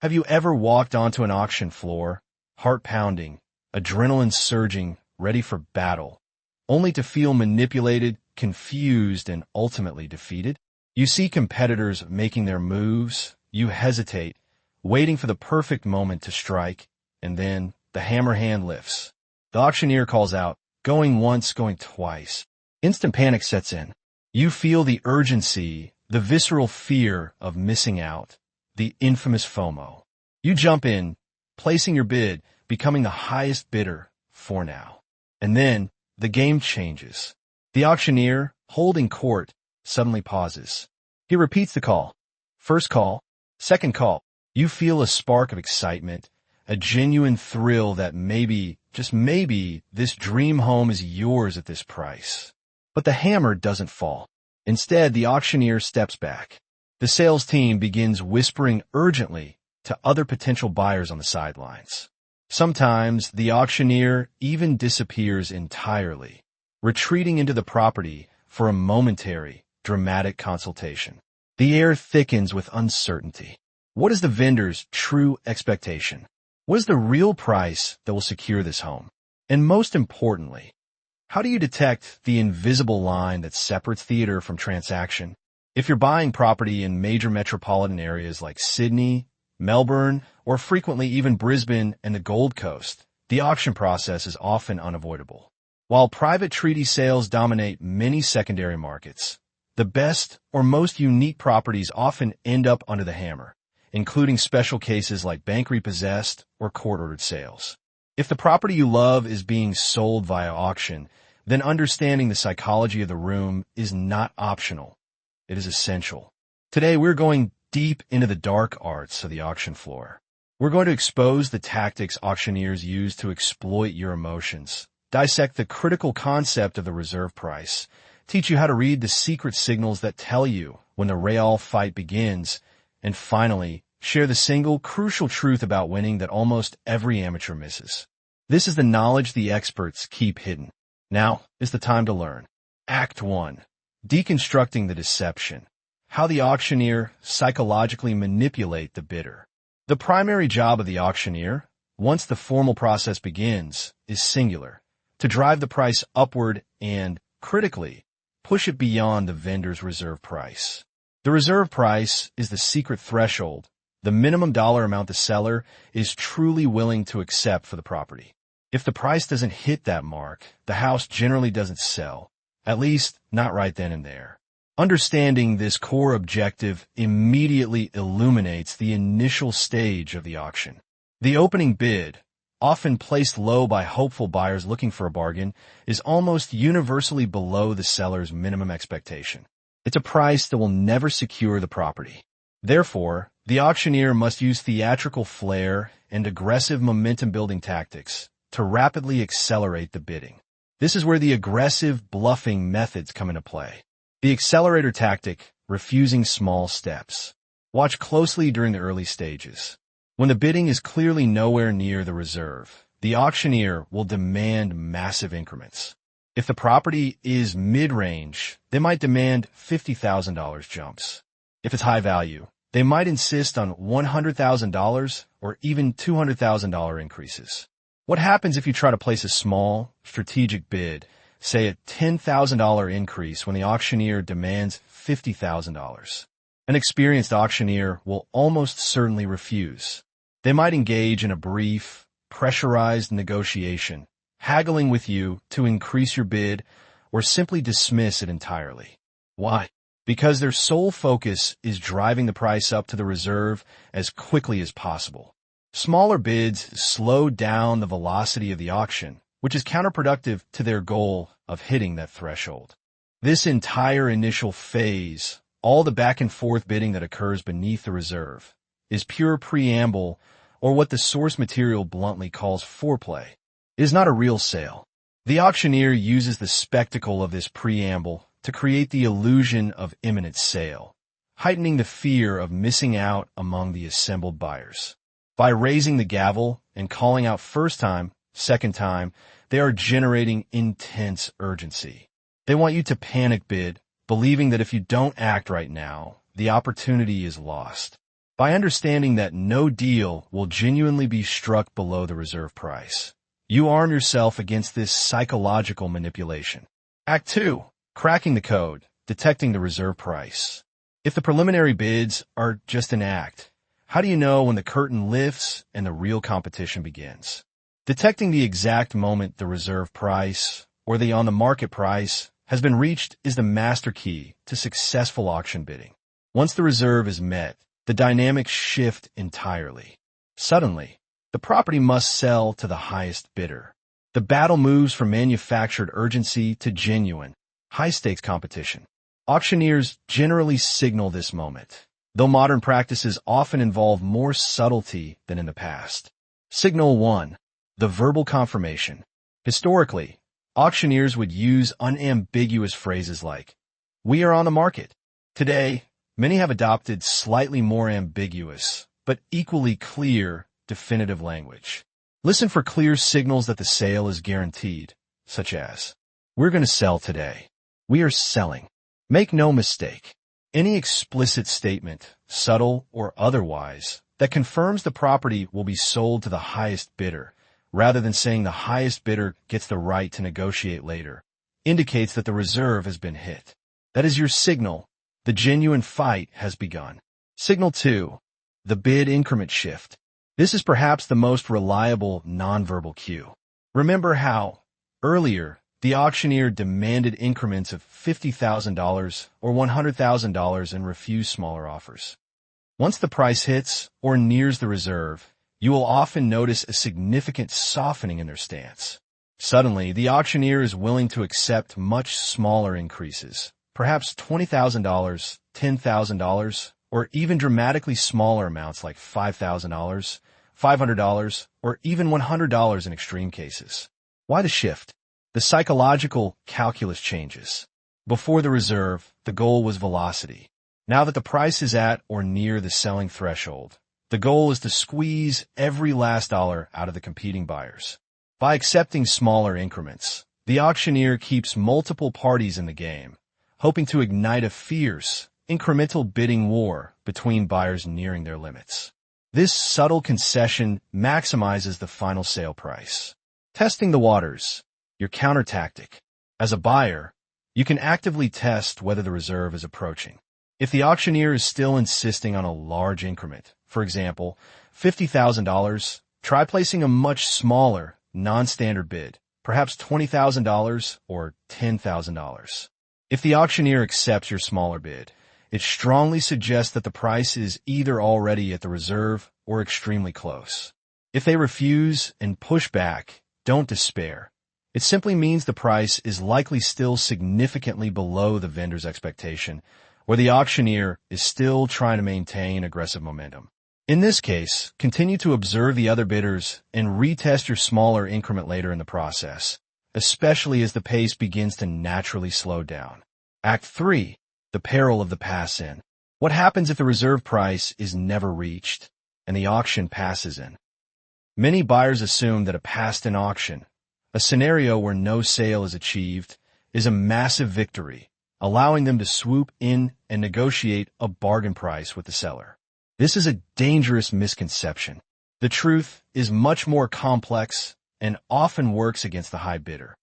Have you ever walked onto an auction floor, heart pounding, adrenaline surging, ready for battle, only to feel manipulated, confused, and ultimately defeated? You see competitors making their moves, you hesitate, waiting for the perfect moment to strike, and then the hammer hand lifts. The auctioneer calls out, going once, going twice. Instant panic sets in. You feel the urgency, the visceral fear of missing out, the infamous FOMO. You jump in, placing your bid, becoming the highest bidder for now. And then the game changes. The auctioneer, holding court, suddenly pauses. He repeats the call. First call, second call. You feel a spark of excitement, a genuine thrill that maybe, just maybe, this dream home is yours at this price. But the hammer doesn't fall. Instead, the auctioneer steps back. The sales team begins whispering urgently to other potential buyers on the sidelines. Sometimes the auctioneer even disappears entirely, retreating into the property for a momentary, dramatic consultation. The air thickens with uncertainty. What is the vendor's true expectation? What is the real price that will secure this home? And most importantly, how do you detect the invisible line that separates theater from transaction? If you're buying property in major metropolitan areas like Sydney, Melbourne, or frequently even Brisbane and the Gold Coast, the auction process is often unavoidable. While private treaty sales dominate many secondary markets, the best or most unique properties often end up under the hammer, including special cases like bank repossessed or court-ordered sales. If the property you love is being sold via auction, then understanding the psychology of the room is not optional. It is essential. Today, we're going deep into the dark arts of the auction floor. We're going to expose the tactics auctioneers use to exploit your emotions, dissect the critical concept of the reserve price, teach you how to read the secret signals that tell you when the real fight begins, and finally, share the single crucial truth about winning that almost every amateur misses. This is the knowledge the experts keep hidden. Now is the time to learn. Act 1. Deconstructing the deception. How the auctioneer psychologically manipulate the bidder. The primary job of the auctioneer, once the formal process begins, is singular: to drive the price upward and, critically, push it beyond the vendor's reserve price. The reserve price is the secret threshold, the minimum dollar amount the seller is truly willing to accept for the property. If the price doesn't hit that mark, the house generally doesn't sell, at least not right then and there. Understanding this core objective immediately illuminates the initial stage of the auction. The opening bid, often placed low by hopeful buyers looking for a bargain, is almost universally below the seller's minimum expectation. It's a price that will never secure the property. Therefore, the auctioneer must use theatrical flair and aggressive momentum-building tactics to rapidly accelerate the bidding. This is where the aggressive bluffing methods come into play. The accelerator tactic, refusing small steps. Watch closely during the early stages. When the bidding is clearly nowhere near the reserve, the auctioneer will demand massive increments. If the property is mid-range, they might demand $50,000 jumps. If it's high value, they might insist on $100,000 or even $200,000 increases. What happens if you try to place a small, strategic bid, say a $10,000 increase when the auctioneer demands $50,000? An experienced auctioneer will almost certainly refuse. They might engage in a brief, pressurized negotiation, haggling with you to increase your bid or simply dismiss it entirely. Why? Because their sole focus is driving the price up to the reserve as quickly as possible. Smaller bids slow down the velocity of the auction, which is counterproductive to their goal of hitting that threshold. This entire initial phase, all the back and forth bidding that occurs beneath the reserve, is pure preamble, or what the source material bluntly calls foreplay. It is not a real sale. The auctioneer uses the spectacle of this preamble to create the illusion of imminent sale, heightening the fear of missing out among the assembled buyers. By raising the gavel and calling out first time, second time, they are generating intense urgency. They want you to panic bid, believing that if you don't act right now, the opportunity is lost. By understanding that no deal will genuinely be struck below the reserve price, you arm yourself against this psychological manipulation. Act 2. Cracking the code, detecting the reserve price. If the preliminary bids are just an act, how do you know when the curtain lifts and the real competition begins? Detecting the exact moment the reserve price, or the on-the-market price, has been reached is the master key to successful auction bidding. Once the reserve is met, the dynamics shift entirely. Suddenly, the property must sell to the highest bidder. The battle moves from manufactured urgency to genuine, high-stakes competition. Auctioneers generally signal this moment, though modern practices often involve more subtlety than in the past. Signal 1. The verbal confirmation. Historically, auctioneers would use unambiguous phrases like, "We are on the market." Today, many have adopted slightly more ambiguous, but equally clear, definitive language. Listen for clear signals that the sale is guaranteed, such as, "We're going to sell today." "We are selling." Make no mistake, any explicit statement, subtle or otherwise, that confirms the property will be sold to the highest bidder, rather than saying the highest bidder gets the right to negotiate later, indicates that the reserve has been hit. That is your signal. The genuine fight has begun. Signal 2. The bid increment shift. This is perhaps the most reliable nonverbal cue. Remember how, earlier, the auctioneer demanded increments of $50,000 or $100,000 and refused smaller offers. Once the price hits or nears the reserve, you will often notice a significant softening in their stance. Suddenly, the auctioneer is willing to accept much smaller increases, perhaps $20,000, $10,000, or even dramatically smaller amounts like $5,000, $500, or even $100 in extreme cases. Why the shift? The psychological calculus changes. Before the reserve, the goal was velocity. Now that the price is at or near the selling threshold, the goal is to squeeze every last dollar out of the competing buyers. By accepting smaller increments, the auctioneer keeps multiple parties in the game, hoping to ignite a fierce, incremental bidding war between buyers nearing their limits. This subtle concession maximizes the final sale price. Testing the waters, your counter tactic. As a buyer, you can actively test whether the reserve is approaching. If the auctioneer is still insisting on a large increment, for example, $50,000, try placing a much smaller, non-standard bid, perhaps $20,000 or $10,000. If the auctioneer accepts your smaller bid, it strongly suggests that the price is either already at the reserve or extremely close. If they refuse and push back, don't despair. It simply means the price is likely still significantly below the vendor's expectation, or the auctioneer is still trying to maintain aggressive momentum. In this case, continue to observe the other bidders and retest your smaller increment later in the process, especially as the pace begins to naturally slow down. Act 3. The peril of the pass-in. What happens if the reserve price is never reached and the auction passes in? Many buyers assume that a passed-in auction, a scenario where no sale is achieved, is a massive victory, allowing them to swoop in and negotiate a bargain price with the seller. This is a dangerous misconception. The truth is much more complex and often works against the high bidder.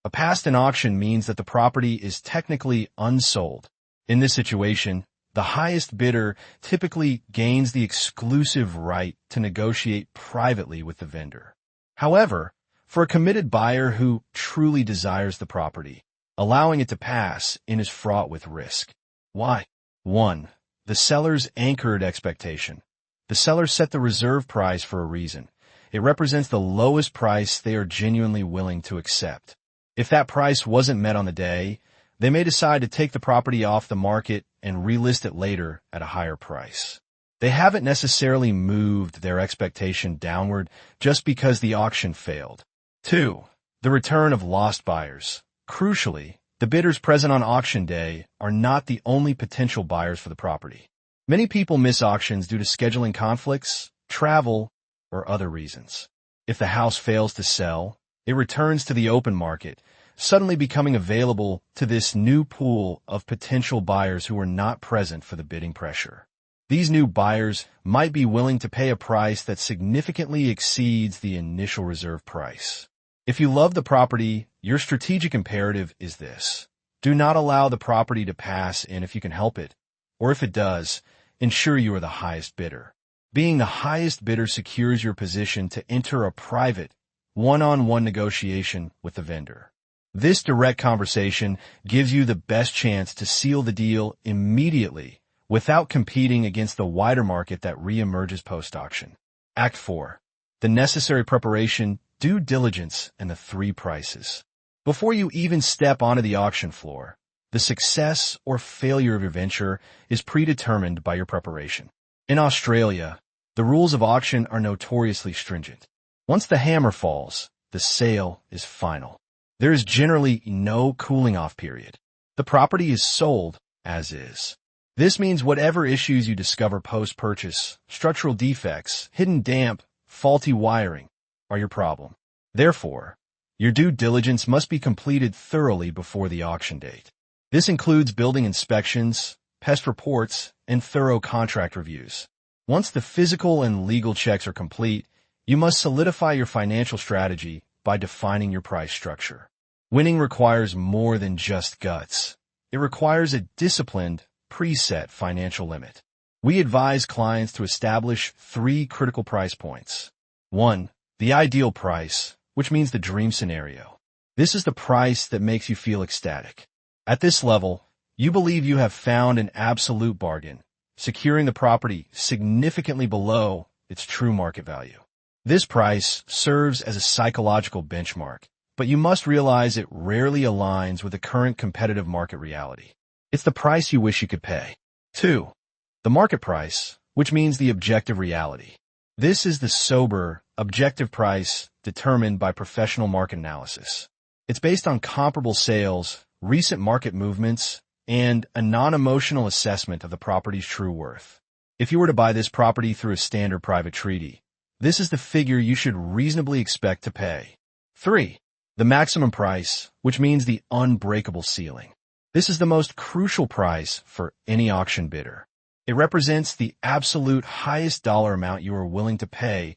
A passed-in auction means that the property is technically unsold. In this situation, the highest bidder typically gains the exclusive right to negotiate privately with the vendor. However, for a committed buyer who truly desires the property, allowing it to pass in is fraught with risk. Why? 1. The seller's anchored expectation. The seller set the reserve price for a reason. It represents the lowest price they are genuinely willing to accept. If that price wasn't met on the day, they may decide to take the property off the market and relist it later at a higher price. They haven't necessarily moved their expectation downward just because the auction failed. 2. The return of lost buyers. Crucially, the bidders present on auction day are not the only potential buyers for the property. Many people miss auctions due to scheduling conflicts, travel, or other reasons. If the house fails to sell, it returns to the open market, suddenly becoming available to this new pool of potential buyers who were not present for the bidding pressure. These new buyers might be willing to pay a price that significantly exceeds the initial reserve price. If you love the property, your strategic imperative is this: do not allow the property to pass in if you can help it, or if it does, ensure you are the highest bidder. Being the highest bidder secures your position to enter a private, one-on-one negotiation with the vendor. This direct conversation gives you the best chance to seal the deal immediately without competing against the wider market that reemerges post-auction. Act 4. The necessary preparation, due diligence, and the 3 prices. Before you even step onto the auction floor, the success or failure of your venture is predetermined by your preparation. In Australia, the rules of auction are notoriously stringent. Once the hammer falls, the sale is final. There is generally no cooling-off period. The property is sold as is. This means whatever issues you discover post-purchase, structural defects, hidden damp, faulty wiring, are your problem. Therefore, your due diligence must be completed thoroughly before the auction date. This includes building inspections, pest reports, and thorough contract reviews. Once the physical and legal checks are complete, you must solidify your financial strategy by defining your price structure. Winning requires more than just guts. It requires a disciplined, preset financial limit. We advise clients to establish 3 critical price points. 1. The ideal price, which means the dream scenario. This is the price that makes you feel ecstatic. At this level, you believe you have found an absolute bargain, securing the property significantly below its true market value. This price serves as a psychological benchmark, but you must realize it rarely aligns with the current competitive market reality. It's the price you wish you could pay. 2. The market price, which means the objective reality. This is the sober, objective price determined by professional market analysis. It's based on comparable sales, recent market movements, and a non-emotional assessment of the property's true worth. If you were to buy this property through a standard private treaty, this is the figure you should reasonably expect to pay. 3. The maximum price, which means the unbreakable ceiling. This is the most crucial price for any auction bidder. It represents the absolute highest dollar amount you are willing to pay,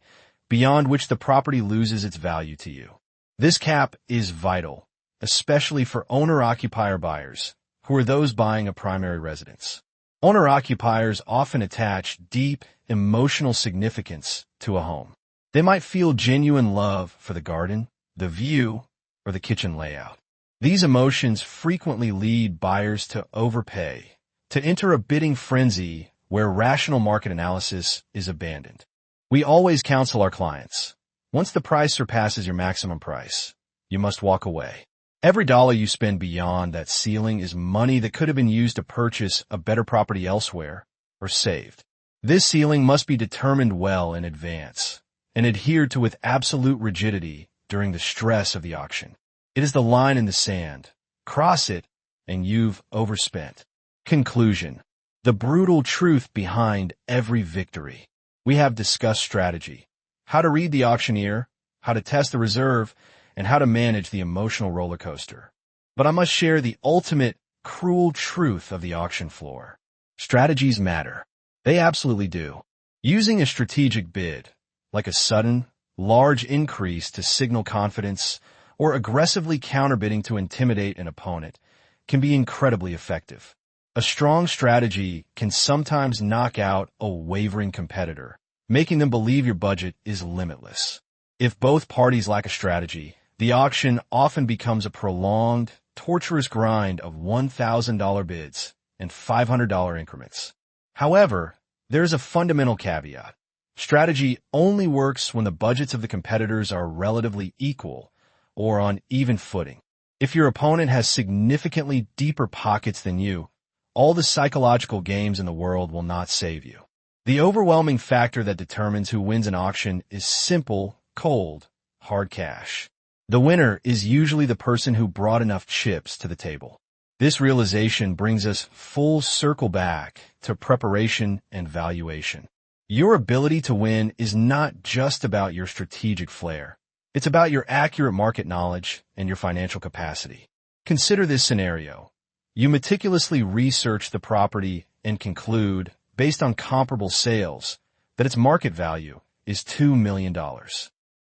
beyond which the property loses its value to you. This cap is vital, especially for owner-occupier buyers, who are those buying a primary residence. Owner-occupiers often attach deep, emotional significance to a home. They might feel genuine love for the garden, the view, or the kitchen layout. These emotions frequently lead buyers to overpay, to enter a bidding frenzy where rational market analysis is abandoned. We always counsel our clients, once the price surpasses your maximum price, you must walk away. Every dollar you spend beyond that ceiling is money that could have been used to purchase a better property elsewhere or saved. This ceiling must be determined well in advance and adhered to with absolute rigidity during the stress of the auction. It is the line in the sand. Cross it, and you've overspent. Conclusion. The brutal truth behind every victory. We have discussed strategy, how to read the auctioneer, how to test the reserve, and how to manage the emotional roller coaster. But I must share the ultimate, cruel truth of the auction floor. Strategies matter. They absolutely do. Using a strategic bid, like a sudden, large increase to signal confidence, or aggressively counterbidding to intimidate an opponent, can be incredibly effective. A strong strategy can sometimes knock out a wavering competitor, making them believe your budget is limitless. If both parties lack a strategy, the auction often becomes a prolonged, torturous grind of $1,000 bids and $500 increments. However, there's a fundamental caveat. Strategy only works when the budgets of the competitors are relatively equal or on even footing. If your opponent has significantly deeper pockets than you, all the psychological games in the world will not save you. The overwhelming factor that determines who wins an auction is simple, cold, hard cash. The winner is usually the person who brought enough chips to the table. This realization brings us full circle back to preparation and valuation. Your ability to win is not just about your strategic flair. It's about your accurate market knowledge and your financial capacity. Consider this scenario. You meticulously research the property and conclude, based on comparable sales, that its market value is $2 million.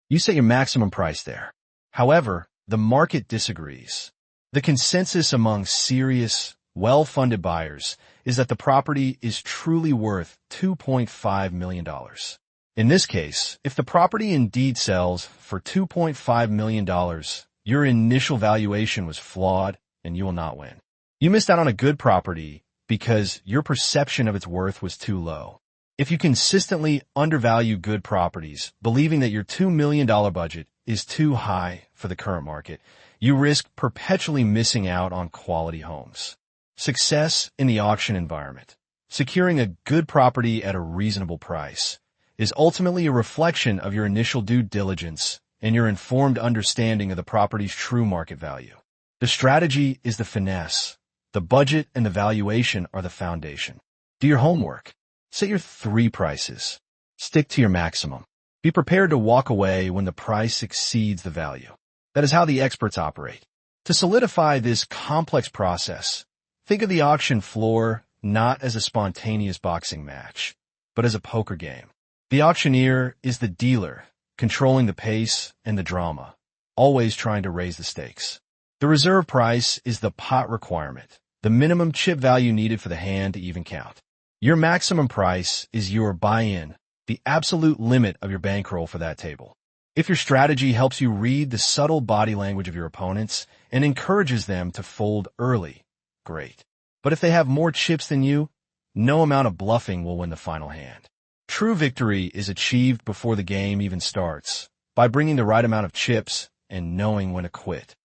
You set your maximum price there. However, the market disagrees. The consensus among serious, well-funded buyers is that the property is truly worth $2.5 million. In this case, if the property indeed sells for $2.5 million, your initial valuation was flawed and you will not win. You missed out on a good property because your perception of its worth was too low. If you consistently undervalue good properties, believing that your $2 million budget is too high for the current market, you risk perpetually missing out on quality homes. Success in the auction environment, securing a good property at a reasonable price, is ultimately a reflection of your initial due diligence and your informed understanding of the property's true market value. The strategy is the finesse. The budget and the valuation are the foundation. Do your homework. Set your 3 prices. Stick to your maximum. Be prepared to walk away when the price exceeds the value. That is how the experts operate. To solidify this complex process, think of the auction floor not as a spontaneous boxing match, but as a poker game. The auctioneer is the dealer, controlling the pace and the drama, always trying to raise the stakes. The reserve price is the pot requirement, the minimum chip value needed for the hand to even count. Your maximum price is your buy-in, the absolute limit of your bankroll for that table. If your strategy helps you read the subtle body language of your opponents and encourages them to fold early, great. But if they have more chips than you, no amount of bluffing will win the final hand. True victory is achieved before the game even starts, by bringing the right amount of chips and knowing when to quit.